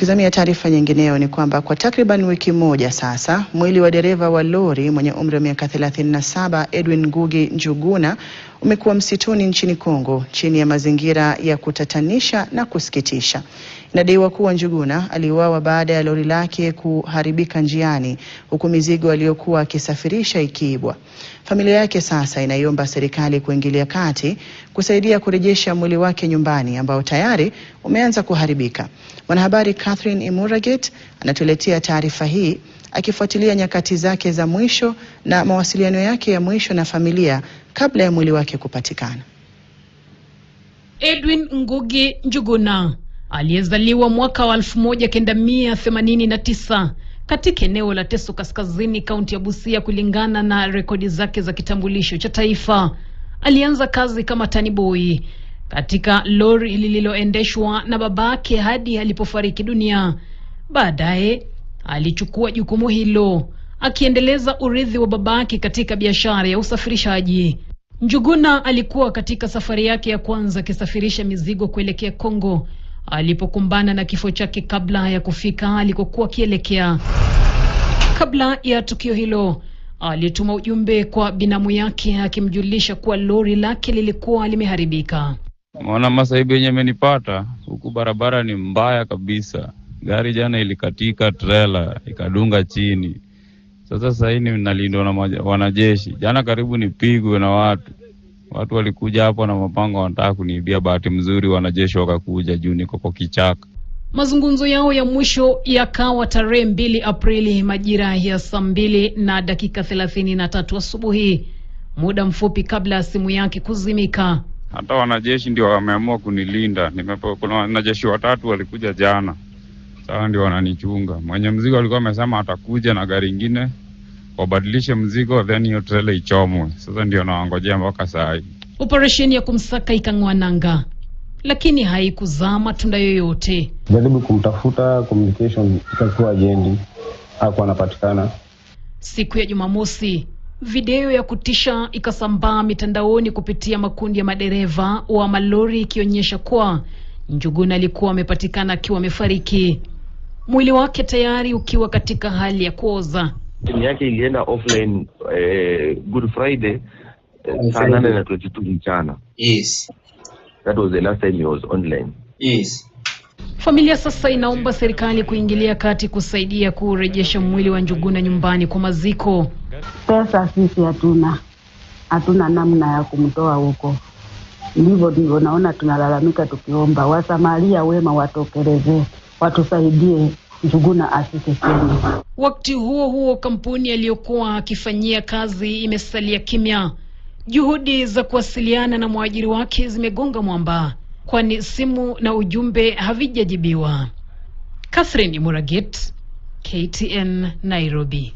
Tukizamia taarifa nyingineo ni kwamba kwa takriban wiki moja sasa, mwili wa dereva wa lori mwenye umri wa miaka 37 Edwin Ngugi Njuguna umekuwa msituni nchini Kongo chini ya mazingira ya kutatanisha na kusikitisha. Inadaiwa kuwa Njuguna aliuawa baada ya lori lake kuharibika njiani huku mizigo aliyokuwa akisafirisha ikiibwa. Familia yake sasa inaiomba serikali kuingilia kati kusaidia kurejesha mwili wake nyumbani ambao tayari umeanza kuharibika. Mwanahabari Catherine Imuraget anatuletea taarifa hii akifuatilia nyakati zake za mwisho na mawasiliano yake ya mwisho na familia kabla ya mwili wake kupatikana. Edwin Ngugi Njuguna aliyezaliwa mwaka wa 1989 katika eneo la Teso Kaskazini, kaunti ya Busia. Kulingana na rekodi zake za kitambulisho cha taifa, alianza kazi kama taniboi katika lori lililoendeshwa na babake hadi alipofariki dunia. Baadaye alichukua jukumu hilo akiendeleza urithi wa babake katika biashara ya usafirishaji. Njuguna alikuwa katika safari yake ya kwanza akisafirisha mizigo kuelekea Kongo alipokumbana na kifo chake kabla ya kufika alikokuwa akielekea. Kabla ya tukio hilo, alituma ujumbe kwa binamu yake akimjulisha kuwa lori lake lilikuwa limeharibika. Maana masaibu yenye menipata huku barabara ni mbaya kabisa. Gari jana ilikatika, trailer ikadunga chini. Sasa hivi nalindwa na wanajeshi. Jana karibu nipigwe na watu. Watu walikuja hapo na mapango wanataka kuniibia, bahati mzuri wanajeshi wakakuja juu niko kwa kichaka. Mazungumzo yao ya mwisho yakawa tarehe 2 Aprili majira ya saa 2:33 asubuhi, muda mfupi kabla simu yake kuzimika. Hata wanajeshi ndio wameamua kunilinda. Kuna wanajeshi 3 walikuja jana. Sasa ndio wananichunga. Mwenye mzigo alikuwa amesema atakuja na gari lingine wabadilishe mzigo then hiyo trailer ichomwe. Sasa ndio naangojea mpaka saa hii. Operesheni ya kumsaka ikang'oa nanga, lakini haikuzaa matunda yoyote. Jaribu kumtafuta, communication ikakuwa ajendi, hakuwa anapatikana. Siku ya Jumamosi, video ya kutisha ikasambaa mitandaoni kupitia makundi ya madereva wa malori ikionyesha kuwa Njuguna alikuwa amepatikana akiwa amefariki, mwili wake tayari ukiwa katika hali ya kuoza. Simu yake ilienda offline Good Friday saa 8:22 mchana. Yes. That was the last time he was online. Yes. Familia sasa inaomba serikali kuingilia kati kusaidia kurejesha mwili wa Njuguna nyumbani kwa maziko. Pesa sisi hatuna namna ya kumtoa huko. Ndivyo naona tunalalamika tukiomba wasamaria wema watokeleze, watusaidie Njuguna asike Kenya. Wakati huo huo, kampuni aliyokuwa akifanyia kazi imesalia kimya. Juhudi za kuwasiliana na mwajiri wake zimegonga mwamba, kwani simu na ujumbe havijajibiwa. Catherine Imuraget, KTN, Nairobi.